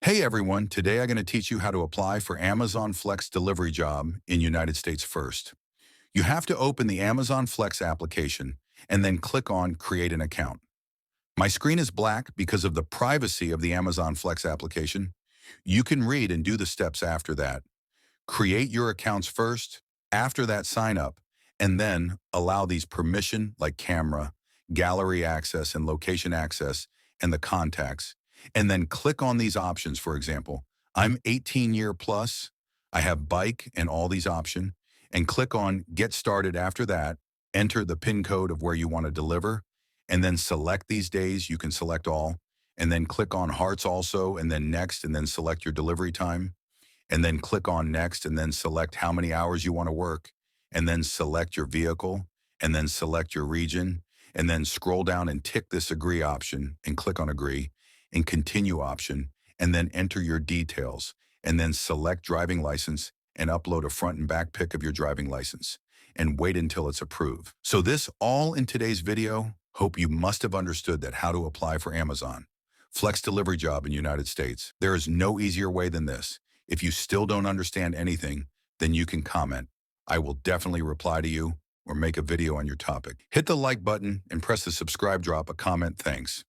Hey everyone, today I'm going to teach you how to apply for Amazon Flex delivery job in United States first. You have to open the Amazon Flex application and then click on Create an Account. My screen is black because of the privacy of the Amazon Flex application. You can read and do the steps after that. Create your accounts first, after that sign up, and then allow these permission like camera, gallery access, and location access, and the contacts. And then click on these options, for example. I'm 18-year plus, I have bike and all these options, and click on Get Started after that, enter the PIN code of where you want to deliver, and then select these days. You can select all, and then click on Hearts also, and then Next, and then select your delivery time and then click on next and then select how many hours you want to work and then select your vehicle and then select your region and then scroll down and tick this agree option and click on agree and continue option and then enter your details and then select driving license and upload a front and back pic of your driving license and wait until it's approved. So this all in today's video. Hope you must have understood that how to apply for Amazon Flex delivery job in United States. There is no easier way than this. If you still don't understand anything, then you can comment. I will definitely reply to you or make a video on your topic. Hit the like button and press the subscribe, drop a comment. Thanks.